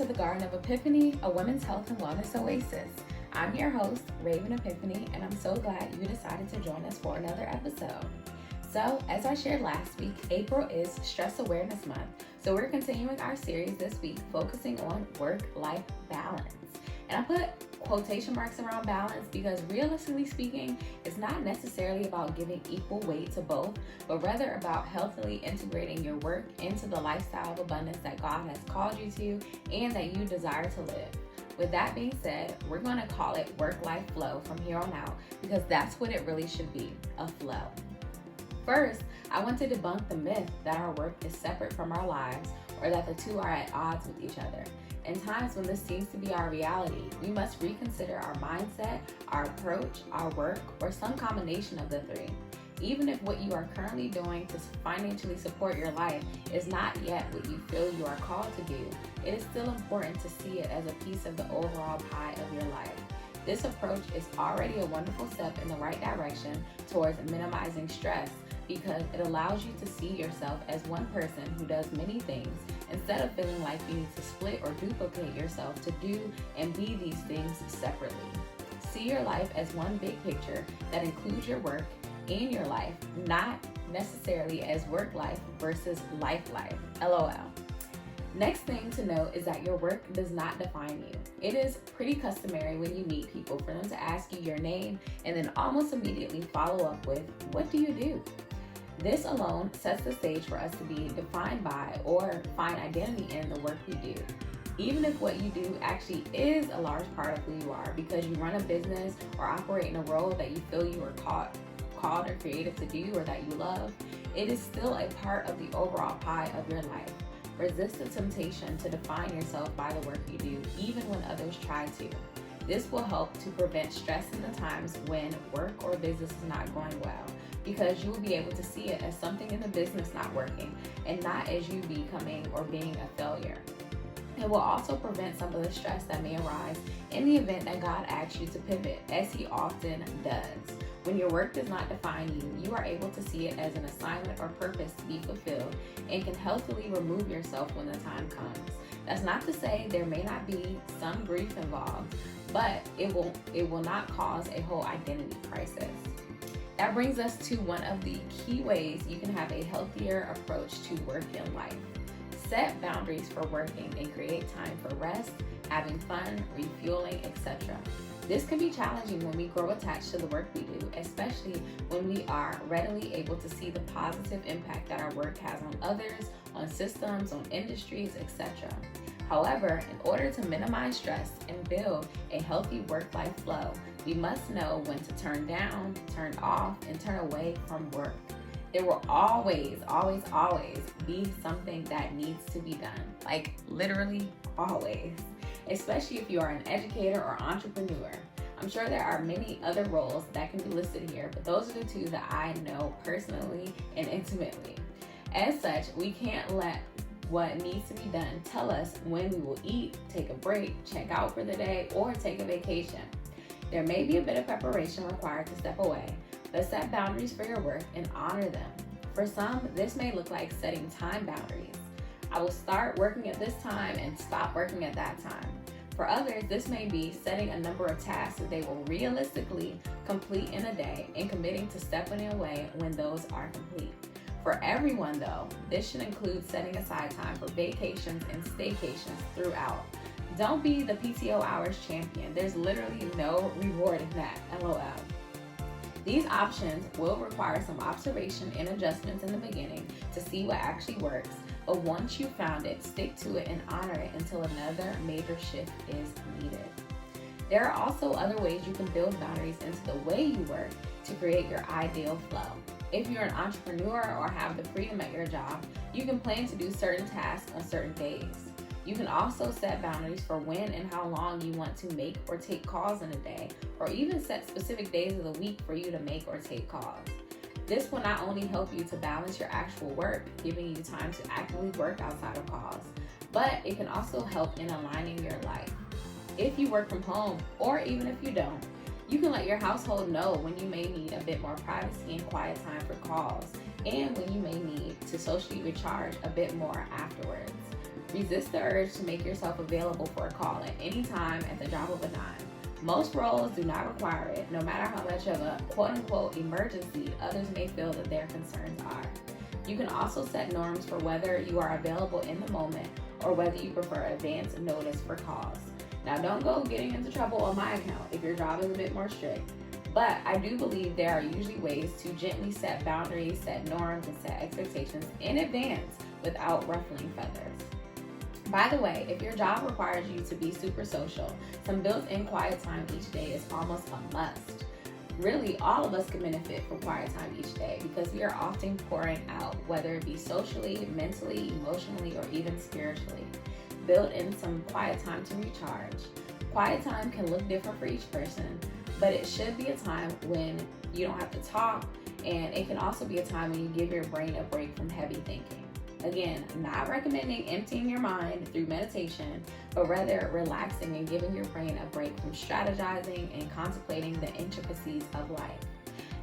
to the Garden of Epiphany, a women's health and wellness oasis. I'm your host, Raven Epiphany, and I'm so glad you decided to join us for another episode. So, as I shared last week, April is Stress Awareness Month, so we're continuing our series this week focusing on work-life balance. And I put quotation marks around balance because realistically speaking, it's not necessarily about giving equal weight to both, but rather about healthily integrating your work into the lifestyle of abundance that God has called you to and that you desire to live. With that being said, we're going to call it work-life flow from here on out because that's what it really should be, a flow. First, I want to debunk the myth that our work is separate from our lives or that the two are at odds with each other. In times when this seems to be our reality, we must reconsider our mindset, our approach, our work, or some combination of the three. Even if what you are currently doing to financially support your life is not yet what you feel you are called to do, it is still important to see it as a piece of the overall pie of your life. This approach is already a wonderful step in the right direction towards minimizing stress because it allows you to see yourself as one person who does many things instead of feeling like you need to split or duplicate yourself to do and be these things separately. See your life as one big picture that includes your work and your life, not necessarily as work life versus life. LOL. Next thing to note is that your work does not define you. It is pretty customary when you meet people for them to ask you your name and then almost immediately follow up with, "What do you do?" This alone sets the stage for us to be defined by or find identity in the work we do. Even if what you do actually is a large part of who you are because you run a business or operate in a role that you feel you are called or created to do or that you love, it is still a part of the overall pie of your life. Resist the temptation to define yourself by the work you do, even when others try to. This will help to prevent stress in the times when work or business is not going well, because you will be able to see it as something in the business not working and not as you becoming or being a failure. It will also prevent some of the stress that may arise in the event that God asks you to pivot, as He often does. When your work does not define you, you are able to see it as an assignment or purpose to be fulfilled and can healthily remove yourself when the time comes. That's not to say there may not be some grief involved, but it will not cause a whole identity crisis. That brings us to one of the key ways you can have a healthier approach to work in life. Set boundaries for working and create time for rest, having fun, refueling, etc. This can be challenging when we grow attached to the work we do, especially when we are readily able to see the positive impact that our work has on others, on systems, on industries, etc. However, in order to minimize stress and build a healthy work-life flow, we must know when to turn down, turn off, and turn away from work. There will always be something that needs to be done, like literally always, especially if you are an educator or entrepreneur. I'm sure there are many other roles that can be listed here, but those are the two that I know personally and intimately. As such, we can't let what needs to be done tell us when we will eat, take a break, check out for the day, or take a vacation. There may be a bit of preparation required to step away, but set boundaries for your work and honor them. For some, this may look like setting time boundaries. I will start working at this time and stop working at that time. For others, this may be setting a number of tasks that they will realistically complete in a day and committing to stepping away when those are complete. For everyone though, this should include setting aside time for vacations and staycations throughout. Don't be the PTO hours champion. There's literally no reward in that, LOL. These options will require some observation and adjustments in the beginning to see what actually works, but once you've found it, stick to it and honor it until another major shift is needed. There are also other ways you can build boundaries into the way you work to create your ideal flow. If you're an entrepreneur or have the freedom at your job, you can plan to do certain tasks on certain days. You can also set boundaries for when and how long you want to make or take calls in a day, or even set specific days of the week for you to make or take calls. This will not only help you to balance your actual work, giving you time to actively work outside of calls, but it can also help in aligning your life. If you work from home, or even if you don't, you can let your household know when you may need a bit more privacy and quiet time for calls, and when you may need to socially recharge a bit more afterwards. Resist the urge to make yourself available for a call at any time at the drop of a dime. Most roles do not require it, no matter how much of a quote-unquote emergency others may feel that their concerns are. You can also set norms for whether you are available in the moment or whether you prefer advance notice for calls. Now, don't go getting into trouble on my account if your job is a bit more strict, but I do believe there are usually ways to gently set boundaries, set norms, and set expectations in advance without ruffling feathers. By the way, if your job requires you to be super social, some built-in quiet time each day is almost a must. Really, all of us can benefit from quiet time each day because we are often pouring out, whether it be socially, mentally, emotionally, or even spiritually. Build in some quiet time to recharge. Quiet time can look different for each person, but it should be a time when you don't have to talk, and it can also be a time when you give your brain a break from heavy thinking. Again, not recommending emptying your mind through meditation, but rather relaxing and giving your brain a break from strategizing and contemplating the intricacies of life.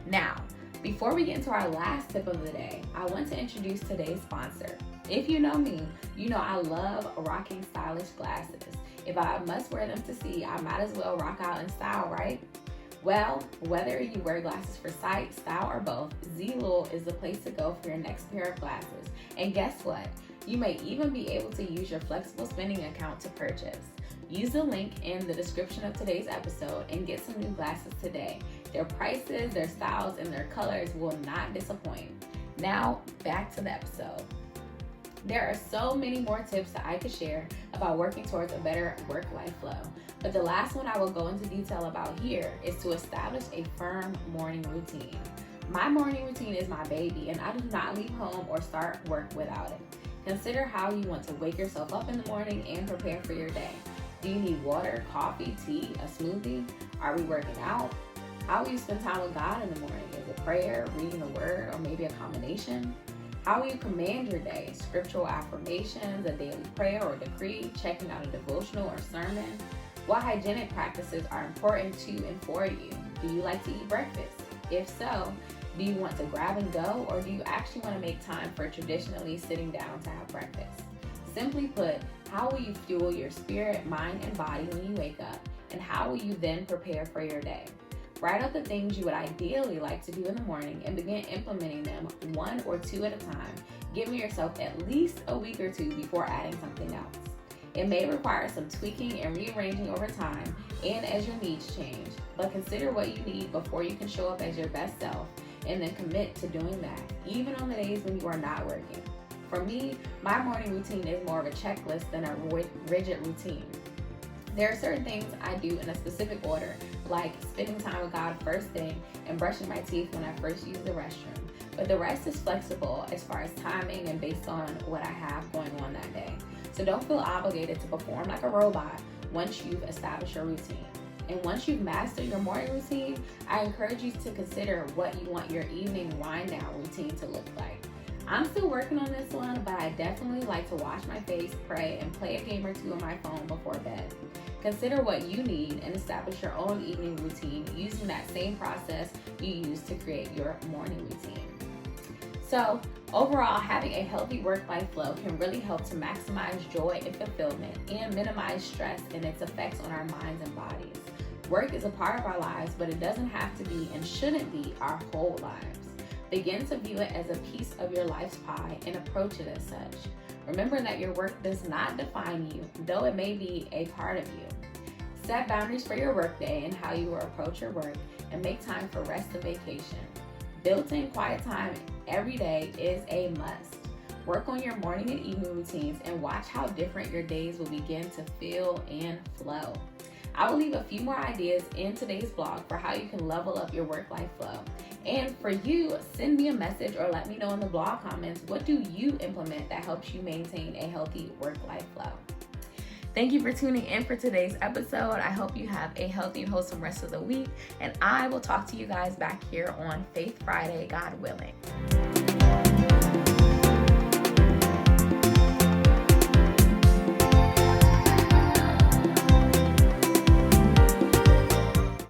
Now, before we get into our last tip of the day, I want to introduce today's sponsor. If you know me, you know I love rocking stylish glasses. If I must wear them to see, I might as well rock out in style, right? Well, whether you wear glasses for sight, style, or both, Z-Lul is the place to go for your next pair of glasses. And guess what? You may even be able to use your flexible spending account to purchase. Use the link in the description of today's episode and get some new glasses today. Their prices, their styles, and their colors will not disappoint. Now, back to the episode. There are so many more tips that I could share about working towards a better work-life flow, but the last one I will go into detail about here is to establish a firm morning routine. My morning routine is my baby, and I do not leave home or start work without it. Consider how you want to wake yourself up in the morning and prepare for your day. Do you need water, coffee, tea, a smoothie? Are we working out? How will you spend time with God in the morning? Is it prayer, reading the word, or maybe a combination? How will you command your day? Scriptural affirmations, a daily prayer or decree, checking out a devotional or sermon? What hygienic practices are important to and for you? Do you like to eat breakfast? If so, do you want to grab and go, or do you actually want to make time for traditionally sitting down to have breakfast? Simply put, how will you fuel your spirit, mind, and body when you wake up? And how will you then prepare for your day? Write out the things you would ideally like to do in the morning and begin implementing them one or two at a time, giving yourself at least a week or two before adding something else. It may require some tweaking and rearranging over time and as your needs change, but consider what you need before you can show up as your best self, and then commit to doing that, even on the days when you are not working. For me, my morning routine is more of a checklist than a rigid routine. There are certain things I do in a specific order, like spending time with God first thing and brushing my teeth when I first use the restroom. But the rest is flexible as far as timing and based on what I have going on that day. So don't feel obligated to perform like a robot once you've established your routine. And once you've mastered your morning routine, I encourage you to consider what you want your evening wind down routine to look like. I'm still working on this one, but I definitely like to wash my face, pray, and play a game or two on my phone before bed. Consider what you need and establish your own evening routine using that same process you use to create your morning routine. So, overall, having a healthy work-life flow can really help to maximize joy and fulfillment and minimize stress and its effects on our minds and bodies. Work is a part of our lives, but it doesn't have to be and shouldn't be our whole lives. Begin to view it as a piece of your life's pie and approach it as such. Remember that your work does not define you, though it may be a part of you. Set boundaries for your workday and how you will approach your work, and make time for rest and vacation. Built-in quiet time every day is a must. Work on your morning and evening routines and watch how different your days will begin to feel and flow. I will leave a few more ideas in today's blog for how you can level up your work-life flow. And for you, send me a message or let me know in the blog comments, what do you implement that helps you maintain a healthy work-life flow? Thank you for tuning in for today's episode. I hope you have a healthy and wholesome rest of the week, and I will talk to you guys back here on Faith Friday, God willing.